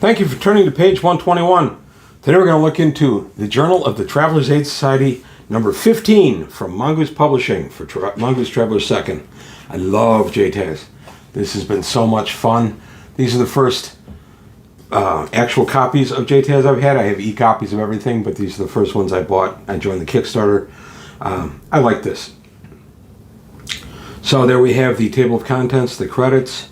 Thank you for turning to page 121. Today we're going to look into the Journal of the Traveler's Aid Society, number 15 from Mongoose Publishing for Mongoose Traveler 2nd. I love JTAS. This has been so much fun. These are the first actual copies of JTAS I've had. I have e-copies of everything, but these are the first ones I bought. I joined the Kickstarter. I like this. So there we have the table of contents, the credits,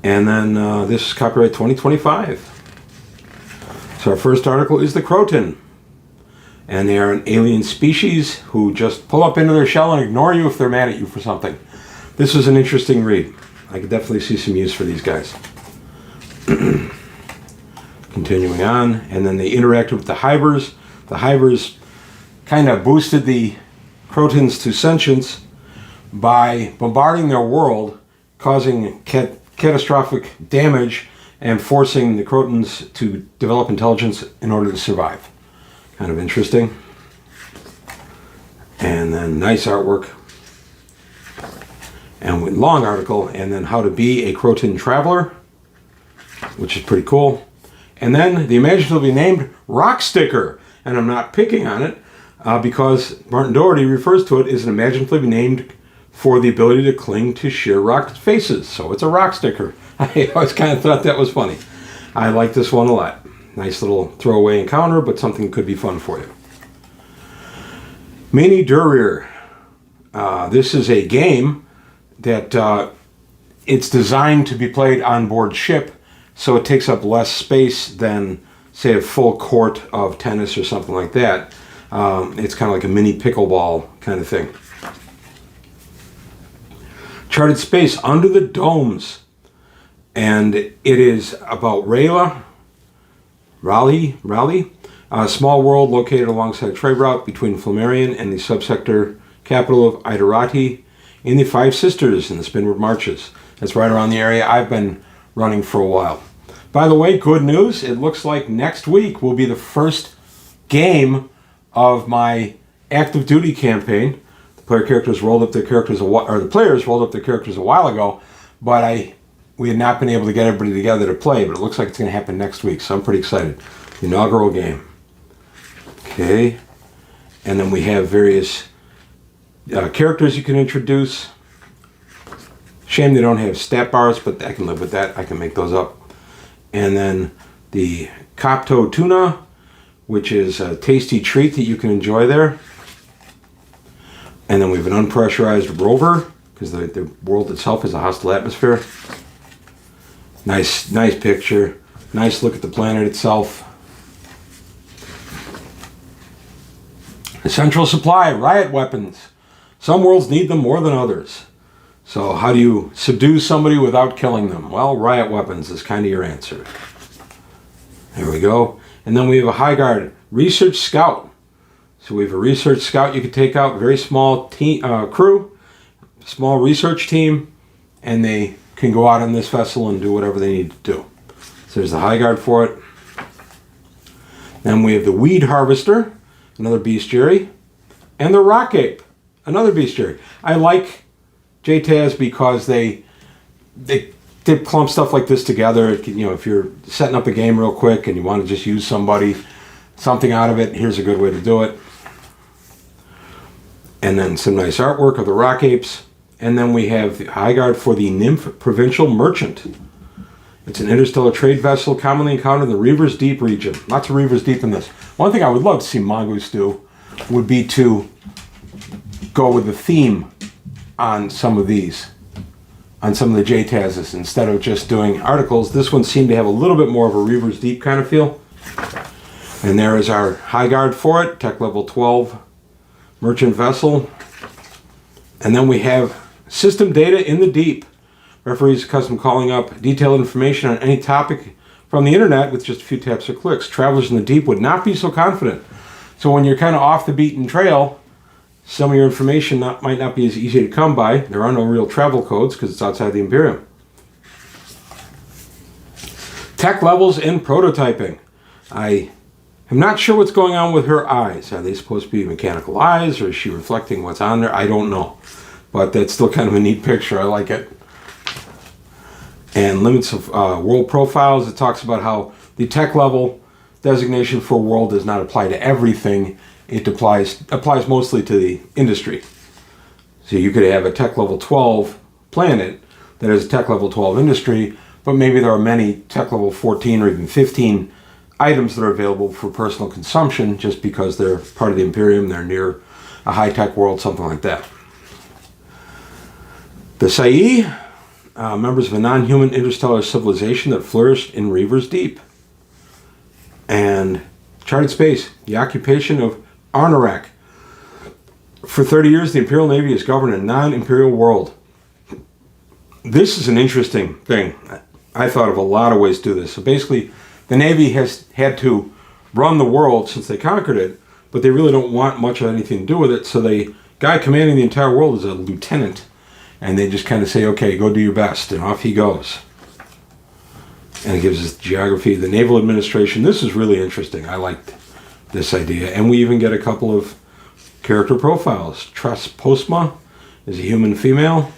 and then this is copyright 2025. So our first article is the Croton. And they are an alien species who just pull up into their shell and ignore you if they're mad at you for something. This is an interesting read. I could definitely see some use for these guys. Continuing on, and then they interacted with the Hivers. The Hivers kind of boosted the Crotons to sentience by bombarding their world, causing catastrophic damage and forcing the Crotons to develop intelligence in order to survive. Kind of interesting. And then nice artwork. And long article, and then how to be a Croton traveler, which is pretty cool. And then the imaginatively named rock sticker. And I'm not picking on it because Martin Doherty refers to it as an imaginatively named for the ability to cling to sheer rock faces. So it's a rock sticker. I always kind of thought that was funny. I like this one a lot. Nice little throwaway encounter, but something that could be fun for you. Mini Durir. This is a game that it's designed to be played on board ship, so it takes up less space than, say, a full court of tennis or something like that. It's kind of like a mini pickleball kind of thing. Charted Space Under the Domes. And it is about Raleigh, a small world located alongside a trade route between Flammarion and the subsector capital of Idarati in the Five Sisters in the Spinward Marches. That's right around the area I've been running for a while. By the way, good news, it looks like next week will be the first game of my active duty campaign. The players rolled up their characters a while ago, but we had not been able to get everybody together to play, but it looks like it's going to happen next week, so I'm pretty excited. The inaugural game. Okay. And then we have various characters you can introduce. Shame they don't have stat bars, but I can live with that. I can make those up. And then the Copto Tuna, which is a tasty treat that you can enjoy there. And then we have an unpressurized rover, because the world itself is a hostile atmosphere. Nice picture. Nice look at the planet itself. Essential supply, riot weapons. Some worlds need them more than others. So how do you subdue somebody without killing them? Well, riot weapons is kind of your answer. There we go. And then we have a High Guard Research Scout. So we have a research scout you can take out, very small crew, small research team, and they can go out on this vessel and do whatever they need to do. So there's the High Guard for it. Then we have the Weed Harvester, another bestiary, and the Rock Ape, another bestiary. I like JTAS because they clump stuff like this together. If you're setting up a game real quick and you want to just use something out of it, here's a good way to do it. And then some nice artwork of the Rock Apes. And then we have the High Guard for the Nymph Provincial Merchant. It's an interstellar trade vessel commonly encountered in the Reavers Deep region. Lots of Reavers Deep in this. One thing I would love to see Mongoose do would be to go with the theme on some of these, on some of the JTASs. Instead of just doing articles, this one seemed to have a little bit more of a Reavers Deep kind of feel. And there is our High Guard for it, Tech Level 12 Merchant Vessel. And then we have System Data in the Deep. Referees accustomed calling up detailed information on any topic from the internet with just a few taps or clicks. Travelers in the deep would not be so confident. So when you're kind of off the beaten trail, some of your information might not be as easy to come by. There are no real travel codes because it's outside the Imperium. Tech levels in prototyping. I am not sure what's going on with her eyes. Are they supposed to be mechanical eyes, or is she reflecting what's on there? I don't know. But that's still kind of a neat picture. I like it. And limits of world profiles. It talks about how the tech level designation for world does not apply to everything. It applies mostly to the industry. So you could have a tech level 12 planet that has a tech level 12 industry, but maybe there are many tech level 14 or even 15 items that are available for personal consumption just because they're part of the Imperium, they're near a high-tech world, something like that. The Sai, members of a non-human interstellar civilization that flourished in Reaver's Deep. And charted space, the occupation of Arnorak. For 30 years, the Imperial Navy has governed a non-imperial world. This is an interesting thing. I thought of a lot of ways to do this. So basically, the Navy has had to run the world since they conquered it, but they really don't want much of anything to do with it. So the guy commanding the entire world is a lieutenant. And they just kind of say, okay, go do your best. And off he goes. And it gives us geography, the naval administration. This is really interesting. I liked this idea. And we even get a couple of character profiles. Tress Postma is a human female.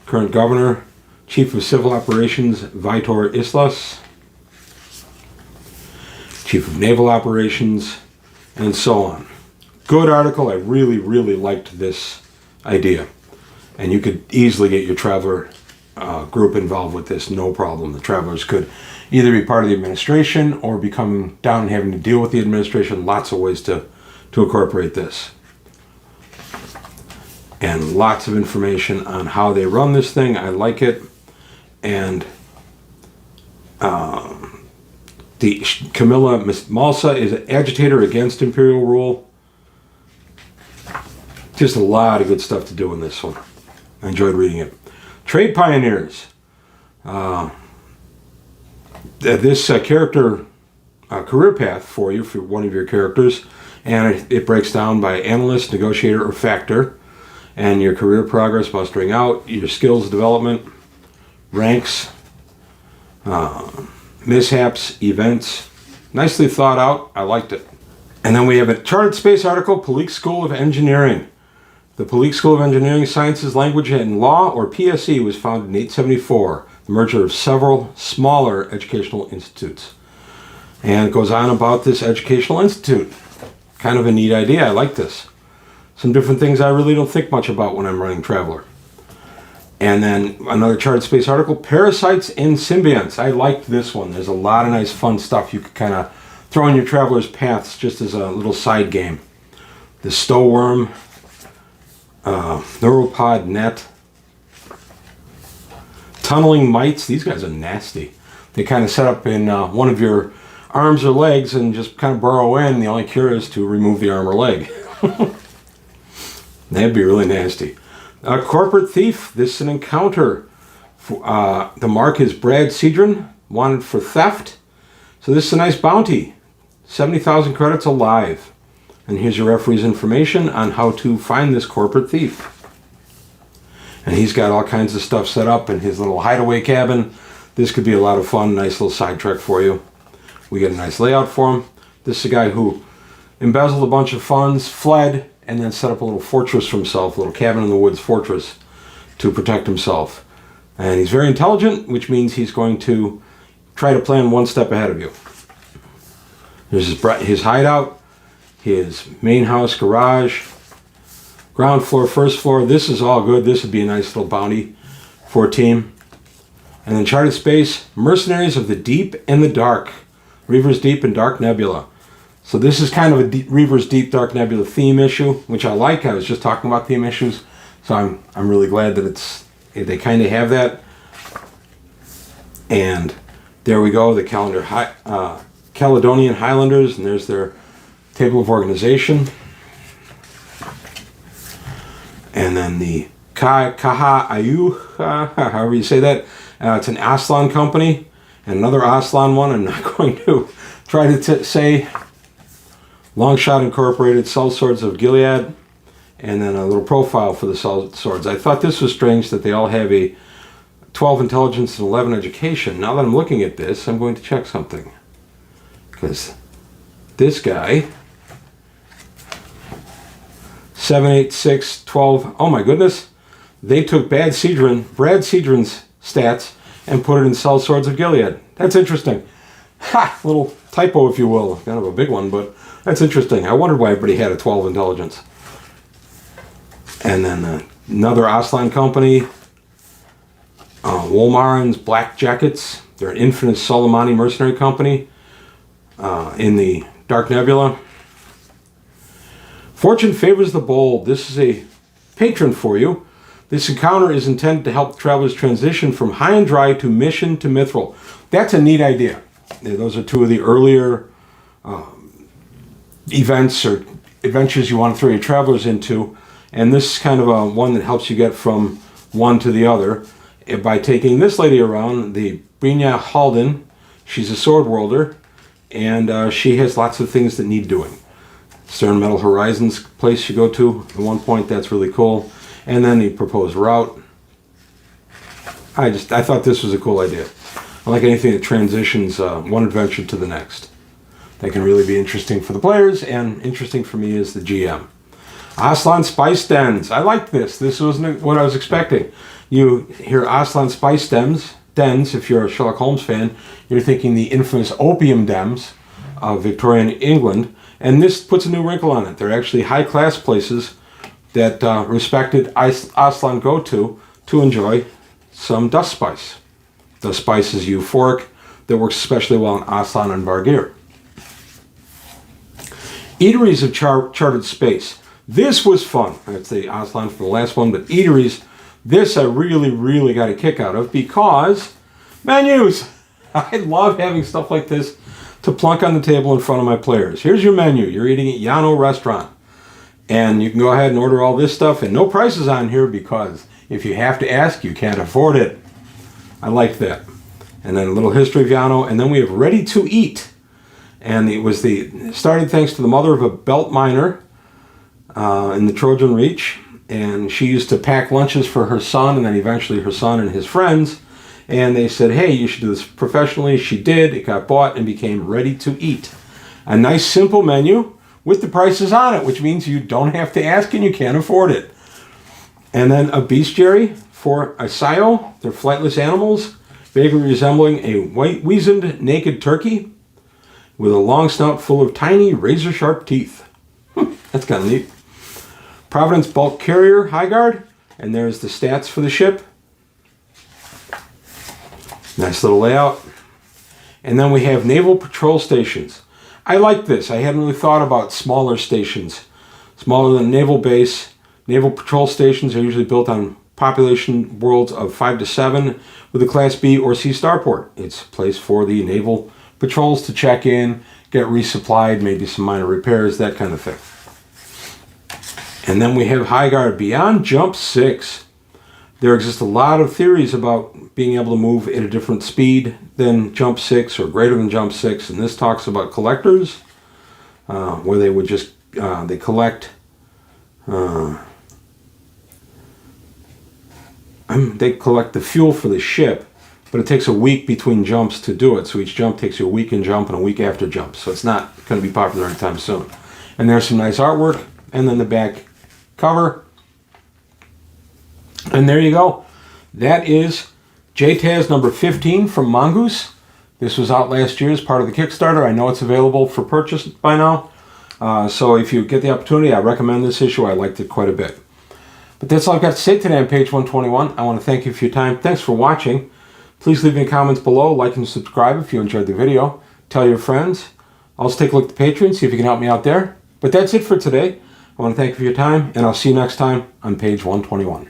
Current governor, chief of civil operations, Vitor Islas. Chief of naval operations, and so on. Good article. I really, really liked this idea. And you could easily get your traveler group involved with this, no problem. The travelers could either be part of the administration or be coming down and having to deal with the administration. Lots of ways to incorporate this. And lots of information on how they run this thing. I like it. And the Camilla Malsa is an agitator against imperial rule. Just a lot of good stuff to do in this one. I enjoyed reading it. Trade Pioneers. This character career path for you, for one of your characters, and it breaks down by analyst, negotiator, or factor, and your career progress, mustering out, your skills development, ranks, mishaps, events. Nicely thought out. I liked it. And then we have a charted space article, Palik School of Engineering. The Palik School of Engineering, Sciences, Language, and Law, or PSE, was founded in 874, the merger of several smaller educational institutes. And it goes on about this educational institute. Kind of a neat idea. I like this. Some different things I really don't think much about when I'm running Traveler. And then another charted space article, Parasites and Symbionts. I liked this one. There's a lot of nice fun stuff you could kind of throw in your Traveler's paths just as a little side game. The Stowworm, Neuropod Net, Tunneling Mites. These guys are nasty. They kind of set up in one of your arms or legs and just kind of burrow in. The only cure is to remove the arm or leg. That'd be really nasty. Corporate Thief. This is an encounter. The mark is Brad Cedron, wanted for theft. So this is a nice bounty. 70,000 credits alive. And here's your referee's information on how to find this corporate thief. And he's got all kinds of stuff set up in his little hideaway cabin. This could be a lot of fun, nice little sidetrack for you. We get a nice layout for him. This is a guy who embezzled a bunch of funds, fled, and then set up a little fortress for himself, a little cabin in the woods fortress to protect himself. And he's very intelligent, which means he's going to try to plan one step ahead of you. There's his hideout, his main house, garage, ground floor, first floor. This is all good. This would be a nice little bounty for a team. And then charted space, Mercenaries of the Deep and the Dark. Reaver's Deep and Dark Nebula. So this is kind of a Reaver's Deep, Dark Nebula theme issue, which I like. I was just talking about theme issues. So I'm really glad that they kind of have that. And there we go, the Caledonian Highlanders, and there's their table of organization. And then the Kaha Ayu, however you say that, it's an Aslan company, and another Aslan one. I'm not going to try to say. Longshot Incorporated, Sellswords of Gilead, and then a little profile for the Sellswords. I thought this was strange that they all have a 12 intelligence and 11 education. Now that I'm looking at this, I'm going to check something. Because this guy, 7, 8, 6, 12, oh my goodness, they took Brad Cedron's stats and put it in Sell Swords of Gilead. That's interesting. Ha! Little typo, if you will. Kind of a big one, but that's interesting. I wondered why everybody had a 12 intelligence. And then another Aslan company, Wolmaran's Black Jackets. They're an infamous Soleimani mercenary company in the Dark Nebula. Fortune favors the bold. This is a patron for you. This encounter is intended to help travelers transition from high and dry to mission to mithril. That's a neat idea. Those are two of the earlier events or adventures you want to throw your travelers into. And this is kind of one that helps you get from one to the other by taking this lady around, the Brynja Halden. She's a sword wielder, and she has lots of things that need doing. Stern Metal Horizons place you go to at one point. That's really cool. And then the proposed route. I thought this was a cool idea. I like anything that transitions one adventure to the next. That can really be interesting for the players and interesting for me as the GM. Aslan Spice Dens. I like this. This wasn't what I was expecting. You hear Aslan Spice Dens, if you're a Sherlock Holmes fan, you're thinking the infamous opium dens of Victorian England. And this puts a new wrinkle on it. They're actually high-class places that respected Aslan go to enjoy some dust spice. The spice is euphoric that works especially well in Aslan and Bargir. Eateries of Charted Space. This was fun. That's the Aslan from the last one, but eateries, this I really got a kick out of because menus. I love having stuff like this to plunk on the table in front of my players. Here's your menu. You're eating at Yano Restaurant. And you can go ahead and order all this stuff, and no prices on here because if you have to ask, you can't afford it. I like that. And then a little history of Yano, and then we have Ready to Eat. And it was started thanks to the mother of a belt miner in the Trojan Reach. And she used to pack lunches for her son, and then eventually her son and his friends. And they said, hey, you should do this professionally. She did. It got bought and became Ready to Eat. A nice, simple menu with the prices on it, which means you don't have to ask and you can't afford it. And then a bestiary for a sio. They're flightless animals, vaguely resembling a white, weazened, naked turkey with a long snout full of tiny, razor-sharp teeth. That's kind of neat. Providence Bulk Carrier, High Guard. And there's the stats for the ship. Nice little layout. And then we have Naval Patrol Stations. I like this. I hadn't really thought about smaller stations. Smaller than Naval Base. Naval Patrol Stations are usually built on population worlds of 5 to 7 with a Class B or C starport. It's a place for the naval patrols to check in, get resupplied, maybe some minor repairs, that kind of thing. And then we have High Guard Beyond Jump 6. There exist a lot of theories about being able to move at a different speed than Jump 6 or greater than Jump 6. And this talks about collectors, where they would just, they collect, they collect the fuel for the ship, but it takes a week between jumps to do it. So each jump takes you a week in jump and a week after jump. So it's not going to be popular anytime soon. And there's some nice artwork. And then the back cover. And there you go. That is JTAS number 15 from Mongoose. This was out last year as part of the Kickstarter. I know it's available for purchase by now. So if you get the opportunity, I recommend this issue. I liked it quite a bit. But that's all I've got to say today on page 121. I want to thank you for your time. Thanks for watching. Please leave me comments below. Like and subscribe if you enjoyed the video. Tell your friends. Also take a look at the Patreon, see if you can help me out there. But that's it for today. I want to thank you for your time, and I'll see you next time on page 121.